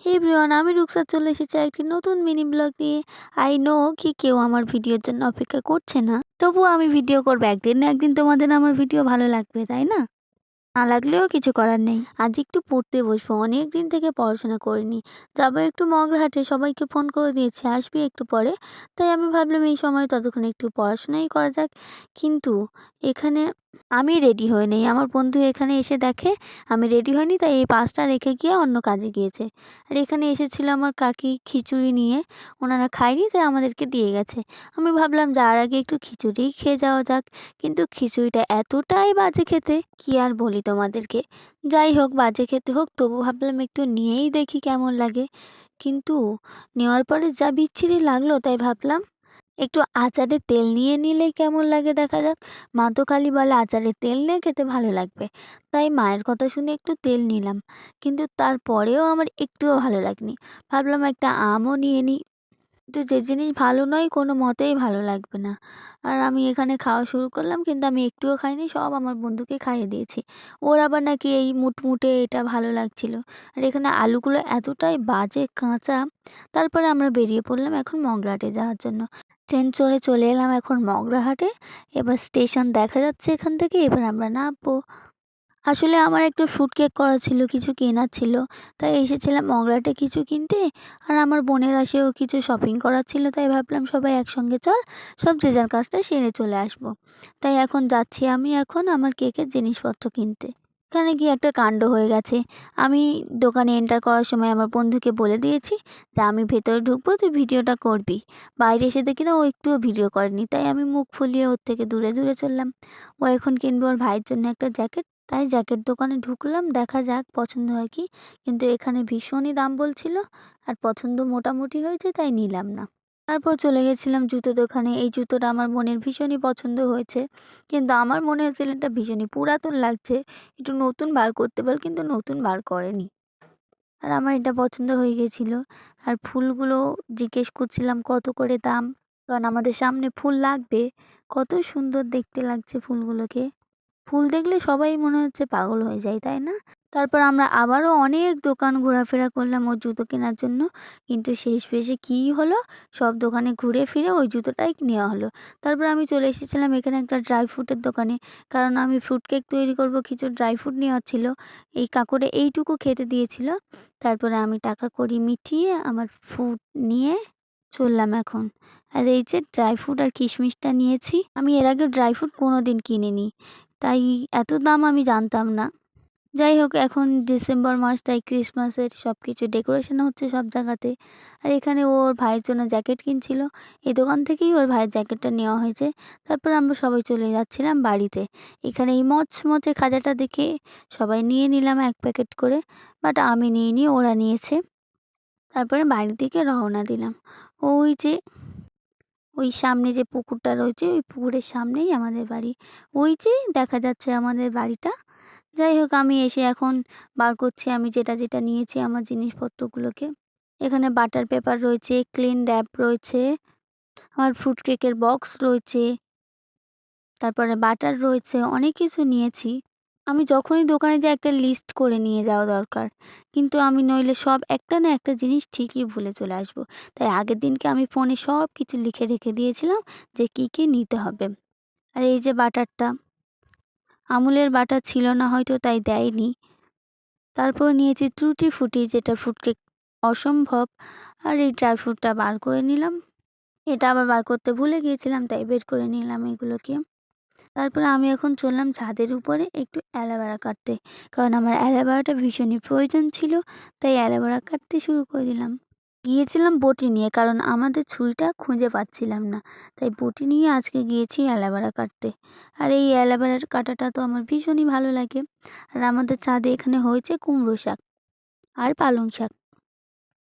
হে everyone, আমি রুকসাত চলে এসেছি একটি নতুন মিনি ব্লগ নিয়ে। আই নো কি কেউ আমার ভিডিওর জন্য অপেক্ষা করছে না, তবুও আমি ভিডিও করবো। একদিন না একদিন তোমাদের আমার ভিডিও ভালো লাগবে, তাই না? না লাগলেও কিছু করার নেই। আজ একটু পড়তে বসবো, অনেক দিন থেকে পড়াশোনা করিনি। যাবো একটু মগরাহাটে, সবাইকে ফোন করে দিয়েছি আসবি একটু পরে। তাই আমি ভাবলাম এই সময় ততক্ষণ একটু পড়াশোনাই করা যাক। কিন্তু এখানে আমি রেডি হয়ে নেই, আমার বন্ধু এখানে এসে দেখে আমি রেডি হয়নি, তাই এই পাসটা রেখে গিয়ে অন্য কাজে গিয়েছে। আর এখানে এসেছিল আমার কাকি খিচুড়ি নিয়ে, ওনারা খায়নি তাই আমাদেরকে দিয়ে গেছে। আমি ভাবলাম যাওয়ার আগে একটু খিচুড়ি খেয়ে যাওয়া যাক, কিন্তু খিচুড়িটা এতটাই বাজে খেতে, কি আর বলি তোমাদেরকে। যাই হোক, বাজে খেতে হোক, তবু ভাবলাম একটু নিয়েই দেখি কেমন লাগে। কিন্তু নেওয়ার পরে যা বিচ্ছিরি লাগলো, তাই ভাবলাম একটু আচারে তেল নিয়ে নিলেই কেমন লাগে দেখা যাক। মা তো খালি বলে আচারে তেল নিয়ে খেতে ভালো লাগবে, তাই মায়ের কথা শুনে একটু তেল নিলাম। কিন্তু তারপরেও আমার একটুও ভালো লাগেনি। ভাবলাম একটা আমও নিয়ে নিই, কিন্তু যে জিনিস ভালো নয় কোনো মতেই ভালো লাগবে না। আর আমি এখানে খাওয়া শুরু করলাম, কিন্তু আমি একটুও খাইনি, সব আমার বন্ধুকে খাইয়ে দিয়েছি। ওর আবার নাকি এই মুটমুটে এটা ভালো লাগছিল। আর এখানে আলুগুলো এতটাই বাজে কাঁচা। তারপরে আমরা বেরিয়ে পড়লাম এখন মগরাহাটে যাওয়ার জন্য। ট্রেন চড়ে চলে এলাম এখন মগরাহাটে। এবার স্টেশন দেখা যাচ্ছে এখান থেকে, এবার আমরা নামবো। আসলে আমার একটু ফ্রুট কেক করা ছিল, কিছু কেনার ছিল, তাই এসেছিলাম মগরাহাটে কিছু কিনতে। আর আমার বোনের আসেও কিছু শপিং করার ছিল, তাই ভাবলাম সবাই একসঙ্গে চল, সব যে যার কাজটা সেরে চলে আসবো। তাই এখন যাচ্ছি আমি এখন আমার কেকের জিনিসপত্র কিনতে। এখানে গিয়ে একটা কাণ্ড হয়ে গেছে। আমি দোকানে এন্টার করার সময় আমার বন্ধুকে বলে দিয়েছি যে আমি ভেতরে ঢুকবো, তুই ভিডিওটা করবি। বাইরে এসে দেখি না ও একটুও ভিডিও করেনি, তাই আমি মুখ ফুলিয়ে ওর থেকে দূরে দূরে চললাম। ও এখন কিনবে ওর ভাইয়ের জন্য একটা জ্যাকেট, তাই জ্যাকেট দোকানে ঢুকলাম, দেখা যাক পছন্দ হয় কি। কিন্তু এখানে ভীষণই দাম বলছিল, আর পছন্দ মোটামুটি হয়েছে তাই নিলাম না। তারপর চলে গেছিলাম জুতো দোকানে। এই জুতোটা আমার বোনের ভীষণই পছন্দ হয়েছে, কিন্তু আমার মনে হচ্ছিল এটা ভীষণই পুরাতন লাগছে, একটু নতুন বার করতে বল, কিন্তু নতুন বার করেনি। আর আমার এটা পছন্দ হয়ে গেছিলো। আর ফুলগুলো জিজ্ঞেস করছিলাম কত করে দাম, কারণ আমাদের সামনে ফুল লাগবে। কত সুন্দর দেখতে লাগছে ফুলগুলোকে। ফুল দেখলে সবাই মনে হচ্ছে পাগল হয়ে যায়, তাই না? তারপর আমরা আবারও অনেক দোকান ঘোরাফেরা করলাম ওর জুতো কেনার জন্য, কিন্তু শেষমেশে কী হলো, সব দোকানে ঘুরে ফিরে ওই জুতোটাই নেওয়া হলো। তারপর আমি চলে এসেছিলাম এখানে একটা ড্রাই ফ্রুটের দোকানে, কারণ আমি ফ্রুট কেক তৈরি করব, কিছু ড্রাই ফ্রুট নেওয়ার ছিল। এই কাকুরে এইটুকু খেতে দিয়েছিল। তারপরে আমি টাকা কড়ি মিটিয়ে আমার ফ্রুট নিয়ে চললাম এখন। আর এই যে ড্রাই ফ্রুট আর কিশমিশটা নিয়েছি, আমি এর আগে ড্রাই ফ্রুট কোনো দিন কিনিনি, তাই এত দাম আমি জানতাম না। যাই হোক, এখন ডিসেম্বর মাস, তাই ক্রিসমাসের সব কিছু ডেকোরেশন হচ্ছে সব জায়গাতে। আর এখানে ওর ভাইয়ের জন্য জ্যাকেট কিনছিল, এই দোকান থেকেই ওর ভাইয়ের জ্যাকেটটা নেওয়া হয়েছে। তারপর আমরা সবাই চলে যাচ্ছিলাম বাড়িতে। এখানে এই মচমচে খাজাটা দেখে সবাই নিয়ে নিলাম এক প্যাকেট করে, বাট আমি নিইনি, ওরা নিয়েছে। তারপরে বাড়ির দিকে রওনা দিলাম। ওই যে ওই সামনে যে পুকুরটা রয়েছে, ওই পুকুরের সামনেই আমাদের বাড়ি। ওই যে দেখা যাচ্ছে আমাদের বাড়িটা। যাই হোক, আমি এসে এখন বার করছি আমি যেটা যেটা নিয়েছি আমার জিনিসপত্রগুলোকে। এখানে বাটার পেপার রয়েছে, ক্লিন র্যাপ রয়েছে, আমার ফ্রুট কেকের বক্স রয়েছে, তারপরে বাটার রয়েছে, অনেক কিছু নিয়েছি। আমি যখনই দোকানে যাই একটা লিস্ট করে নিয়ে যাওয়া দরকার, কিন্তু আমি নইলে সব একটা না একটা জিনিস ঠিকই ভুলে চলে আসবো। তাই আগের দিনকে আমি ফোনে সব কিছু লিখে রেখে দিয়েছিলাম যে কী কী নিতে হবে। আর এই যে বাটারটা, আমুলের বাটার ছিল না হয়তো, তাই দেয়নি। তারপর নিয়েছি টুটি ফুটি, যেটা ফ্রুটকেক অসম্ভব। আর এই ড্রাই ফ্রুটটা বার করে নিলাম, এটা আবার বার করতে ভুলে গিয়েছিলাম, তাই বের করে নিলাম এগুলোকে। তারপরে আমি এখন চললাম ছাদের উপরে একটু অ্যালোভেরা কাটতে, কারণ আমার অ্যালোভেরাটা ভীষণই প্রয়োজন ছিল, তাই অ্যালোভেরা কাটতে শুরু করে দিলাম। গিয়েছিলাম বটি নিয়ে, কারণ আমাদের ছুরিটা খুঁজে পাচ্ছিলাম না, তাই বটি নিয়ে আজকে গিয়েছি অ্যালোভেরা কাটতে। আর এই অ্যালোভেরা কাটাটা তো আমার ভীষণই ভালো লাগে। আর আমাদের ছাদে এখানে হয়েছে কুমড়ো শাক আর পালং শাক।